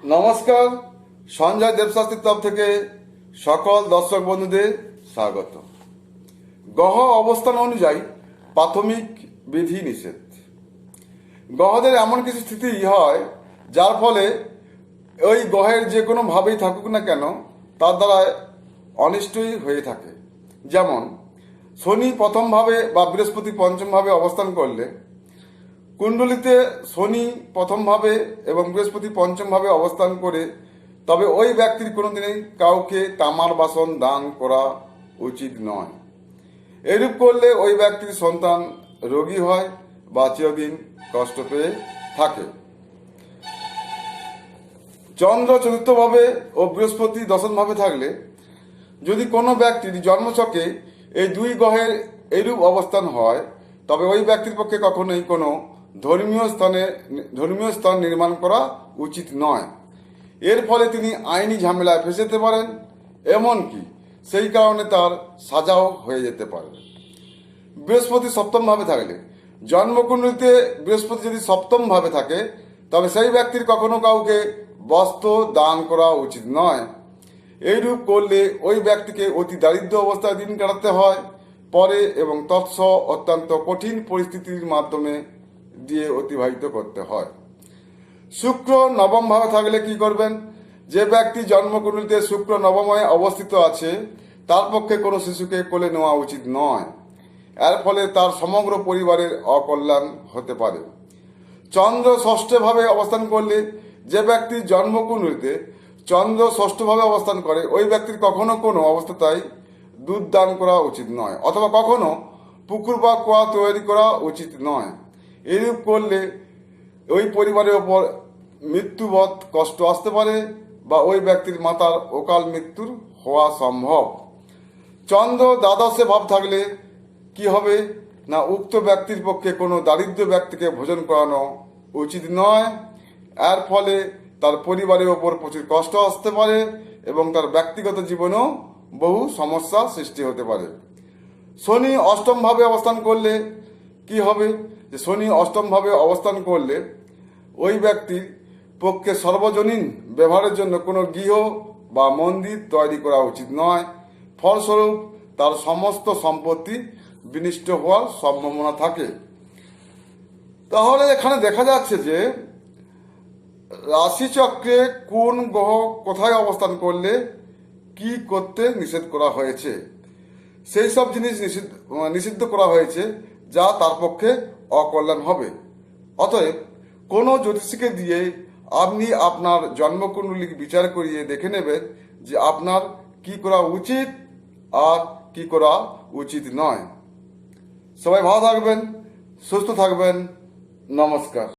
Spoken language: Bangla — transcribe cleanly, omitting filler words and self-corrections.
নমস্কার। সঞ্জয় দেবশাস্ত্রীর তরফ থেকে সকল দর্শক বন্ধুদের স্বাগত। গ্রহ অবস্থান অনুযায়ী প্রাথমিক বিধি নিষেধ। গ্রহদের এমন কিছু স্থিতি হয় যার ফলে ওই গ্রহের যে কোনো ভাবেই থাকুক না কেন তার দ্বারা অনিষ্টই হয়ে থাকে। যেমন শনি প্রথম ভাবে বা বৃহস্পতি পঞ্চম ভাবে অবস্থান করলে, কুণ্ডলিতে শনি প্রথম ভাবে এবং বৃহস্পতি পঞ্চম ভাবে অবস্থান করে তবে ওই ব্যক্তির কোনোদিনই কাউকে তামার বাসন দান করা উচিত নয়। এরূপ করলে ওই ব্যক্তির সন্তান রোগী হয় বা চিরদিন কষ্ট পেয়ে থাকে। চন্দ্র চতুর্থভাবে ও বৃহস্পতি দশমভাবে থাকলে যদি কোনো ব্যক্তির জন্মছকে এই দুই গ্রহের এরূপ অবস্থান হয় তবে ওই ব্যক্তির পক্ষে কখনোই কোনো ধর্মীয় স্থান নির্মাণ করা উচিত নয়। এর ফলে তিনি আইনি ঝামেলায় ফেঁসে যেতে পারেন, এমনকি সেই কারণে তার সাজাও হয়ে যেতে পারে। বৃহস্পতি সপ্তমভাবে থাকলে, জন্মকুণ্ডলিতে বৃহস্পতি যদি সপ্তমভাবে থাকে তবে সেই ব্যক্তির কখনো কাউকে বস্ত্র দান করা উচিত নয়। এইরূপ করলে ওই ব্যক্তিকে অতি দারিদ্র অবস্থায় দিন কাটাতে হয় পরে এবং তৎসহ অত্যন্ত কঠিন পরিস্থিতির মাধ্যমে দিয়ে অতিবাহিত করতে হয়। শুক্র নবমভাবে থাকলে কি করবেন? যে ব্যক্তি জন্মকুণ্ডলিতে শুক্র নবমে অবস্থিত আছে তার পক্ষে কোনো শিশুকে কোলে নেওয়া উচিত নয়। এর ফলে তার সমগ্র পরিবারের অকল্যাণ হতে পারে। চন্দ্র ষষ্ঠভাবে অবস্থান করলে, যে ব্যক্তি জন্মকুণ্ডলিতে চন্দ্র ষষ্ঠভাবে অবস্থান করে ওই ব্যক্তির কখনো কোনো অবস্থাতেই দুধ দান করা উচিত নয়, অথবা কখনো পুকুর বা কুয়া তৈরি করা উচিত নয়। এরূপ করলে ওই পরিবারের ওপর মৃত্যুবৎ কষ্ট আসতে পারে বা ওই ব্যক্তির মাতার অকাল মৃত্যুর হওয়া সম্ভব। চন্দ্র দ্বাদশে ভাব থাকলে কি হবে না, উক্ত ব্যক্তির পক্ষে কোনো দারিদ্র ব্যক্তিকে ভোজন করানো উচিত নয়। এর ফলে তার পরিবারের ওপর প্রচুর কষ্ট আসতে পারে এবং তার ব্যক্তিগত জীবনেও বহু সমস্যা সৃষ্টি হতে পারে। শনি অষ্টমভাবে অবস্থান করলে কি হবে? যে শনি অষ্টমভাবে অবস্থান করলে ওই ব্যক্তির পক্ষে সর্বজনীন ব্যবহারের জন্য কোনো গৃহ বা মন্দির তৈরি করা উচিত নয়। ফলস্বরূপ তার সমস্ত সম্পত্তি বিনষ্ট হওয়ার সম্ভাবনা থাকে। তাহলে এখানে দেখা যাচ্ছে যে রাশিচক্রে কোন গ্রহ কোথায় অবস্থান করলে কি করতে নিষেধ করা হয়েছে, সেই সব জিনিস নিষিদ্ধ করা হয়েছে যা তার পক্ষে অকল্যাণ হবে। অতএব কোনো জ্যোতিষীকে দিয়ে আপনি আপনার জন্মকুণ্ডলী বিচার করিয়ে দেখে নেবেন যে আপনার কি করা উচিত আর কি করা উচিত নয়। সবাই ভালো থাকবেন, সুস্থ থাকবেন। নমস্কার।